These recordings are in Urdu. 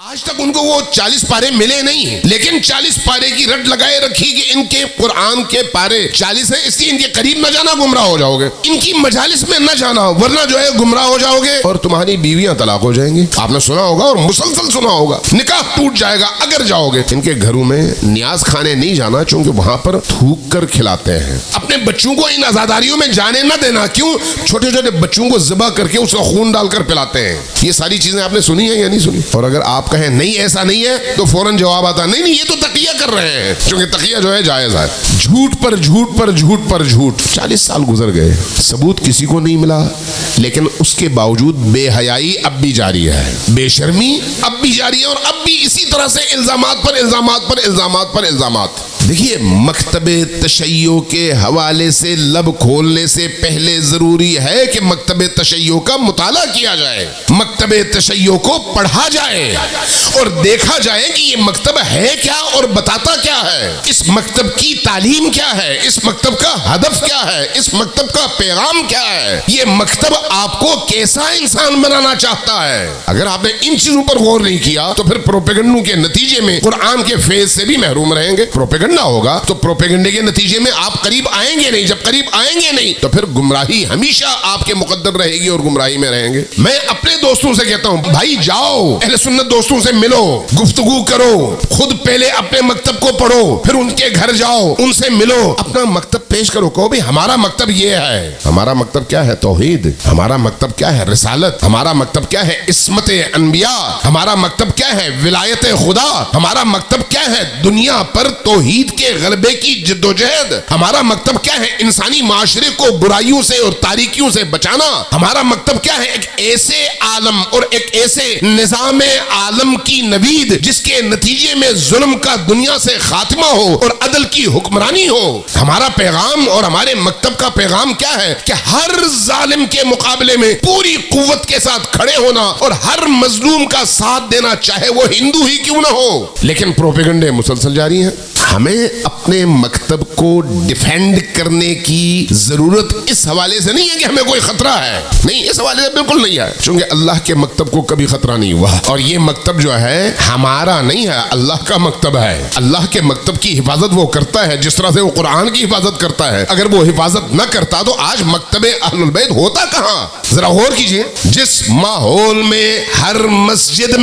آج تک ان کو وہ 40 پارے ملے نہیں، لیکن 40 پارے کی رٹ لگائے رکھی کہ ان کے قرآن کے پارے 40 ہیں، اس لیے ان کے قریب نہ جانا گمراہ ہو جاؤ گے، ان کی مجالس میں نہ جانا ورنہ جو ہے گمراہ ہو جاؤ گے اور تمہاری بیویاں طلاق ہو جائیں گی۔ آپ نے سنا ہوگا اور مسلسل سنا ہوگا، نکاح ٹوٹ جائے گا اگر جاؤ گے۔ ان کے گھروں میں نیاز کھانے نہیں جانا، چونکہ وہاں پر تھوک کر کھلاتے ہیں۔ اپنے بچوں کو ان آزاداریوں میں جانے نہ دینا، کیوں؟ چھوٹے چھوٹے بچوں کو ذبح کر کے اس کا خون ڈال کر پلاتے ہیں۔ یہ ساری چیزیں آپ نے سنی ہیں یا نہیں سنی؟ اور اگر آپ کہیں نہیں ایسا نہیں ہے تو فوراً جواب آتا نہیں نہیں یہ تو تقیہ کر رہے ہیں، کیونکہ تقیہ جو ہے جائز ہے۔ جھوٹ پر جھوٹ پر جھوٹ پر جھوٹ، 40 سال گزر گئے، ثبوت کسی کو نہیں ملا، لیکن اس کے باوجود بے حیائی اب بھی جاری ہے، بے شرمی اب بھی جاری ہے، اور اب بھی اسی طرح سے الزامات پر الزامات پر الزامات پر الزامات۔ دیکھیے، مکتب تشیع کے حوالے سے لب کھولنے سے پہلے ضروری ہے کہ مکتب تشیع کا مطالعہ کیا جائے، مکتب تشیع کو پڑھا جائے اور دیکھا جائے کہ یہ مکتب ہے کیا اور بتاتا کیا ہے، اس مکتب کی تعلیم کیا ہے، اس مکتب کا ہدف کیا ہے، اس مکتب کا پیغام کیا ہے، یہ مکتب آپ کو کیسا انسان بنانا چاہتا ہے۔ اگر آپ نے ان چیزوں پر غور نہیں کیا تو پھر پروپیگنڈوں کے نتیجے میں قرآن کے فیض سے بھی محروم رہیں گے۔ پروپیگنڈا ہوگا تو پروپیگنڈے کے نتیجے میں آپ قریب آئیں گے نہیں، جب قریب آئیں گے نہیں تو پھر گمراہی ہمیشہ آپ کے مقدر رہے گی اور گمراہی میں رہیں گے۔ میں اپنے دوستوں سے کہتا ہوں، بھائی جاؤ اہل سنت دوستوں سے ملو، گفتگو کرو، خود پہلے اپنے مکتب کو پڑھو، پھر ان کے گھر جاؤ، ان سے ملو، اپنا مکتب پیش کرو، کہو بھی ہمارا مکتب یہ ہے۔ ہمارا مکتب کیا ہے؟ توحید۔ ہمارا مکتب کیا ہے؟ رسالت۔ ہمارا مکتب کیا ہے؟ عصمت انبیاء۔ ہمارا مکتب کیا ہے؟ ولایت خدا۔ ہمارا مکتب کیا ہے؟ دنیا پر توحید کے غلبے کی جدوجہد۔ ہمارا مکتب کیا ہے؟ انسانی معاشرے کو برائیوں سے اور تاریکیوں سے بچانا۔ ہمارا مکتب کیا ہے؟ ایک ایسے عالم اور ایک ایسے نظام عالم کی نوید جس کے نتیجے میں ظلم کا دنیا سے خاتمہ ہو اور عدل کی حکمرانی ہو۔ ہمارا پیغام اور ہمارے مکتب کا پیغام کیا ہے؟ کہ ہر ظالم کے مقابلے میں پوری قوت کے ساتھ کھڑے ہونا اور ہر مظلوم کا ساتھ دینا، چاہے وہ ہندو ہی کیوں نہ ہو۔ لیکن پروپیگنڈے مسلسل جاری ہیں۔ ہمیں اپنے مکتب کو ڈیفینڈ کرنے کی ضرورت اس حوالے سے نہیں ہے کہ ہمیں کوئی خطرہ ہے، نہیں، اس حوالے سے بالکل نہیں ہے، چونکہ اللہ کے مکتب کو کبھی خطرہ نہیں ہوا، اور یہ مکتب جو ہے ہمارا نہیں ہے، اللہ کا مکتب ہے۔ اللہ کے مکتب کی حفاظت وہ کرتا ہے جس طرح سے وہ قرآن کی حفاظت کرتا ہے۔ اگر وہ حفاظت نہ کرتا تو آج مکتب اہل البیت ہوتا کہاں؟ ذرا غور کیجئے، جس ماحول میں ہر مسجد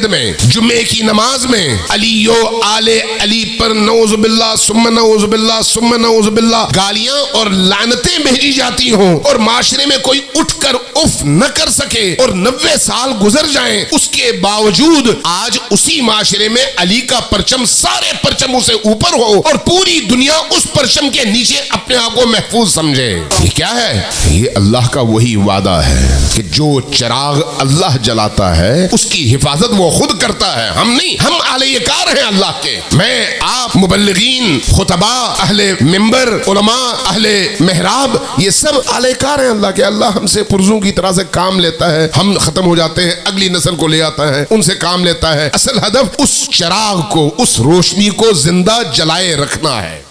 میں جمعے کی نماز میں علی و آل علی پر نعوذ باللہ ثم نعوذ باللہ ثم نعوذ باللہ گالیاں اور لعنتیں بھیجی جاتی ہوں، اور معاشرے میں کوئی اٹھ کر اف نہ کر سکے، اور 90 سال گزر جائیں، اس کے باوجود آج اسی معاشرے میں علی کا پرچم سارے پرچموں سے اوپر ہو اور پوری دنیا اس پرچم کے نیچے اپنے آپ کو محفوظ سمجھے۔ یہ کیا ہے؟ یہ اللہ کا وہی وعدہ ہے کہ جو چراغ اللہ جلاتا ہے اس کی حفاظت وہ خود کرتا ہے، ہم نہیں، ہم اہل کار ہیں اللہ کے۔ میں، آپ، مبلغین، خطباء، اہل منبر، علماء، اہل محراب، یہ سب اہل کار ہیں اللہ کے۔ اللہ ہم سے پرزوں کی طرح سے کام لیتا ہے، ہم ختم ہو جاتے ہیں، اگلی نسل کو لے آتا ہے، ان سے کام لیتا ہے۔ اصل ہدف اس چراغ کو، اس روشنی کو زندہ جلائے رکھنا ہے۔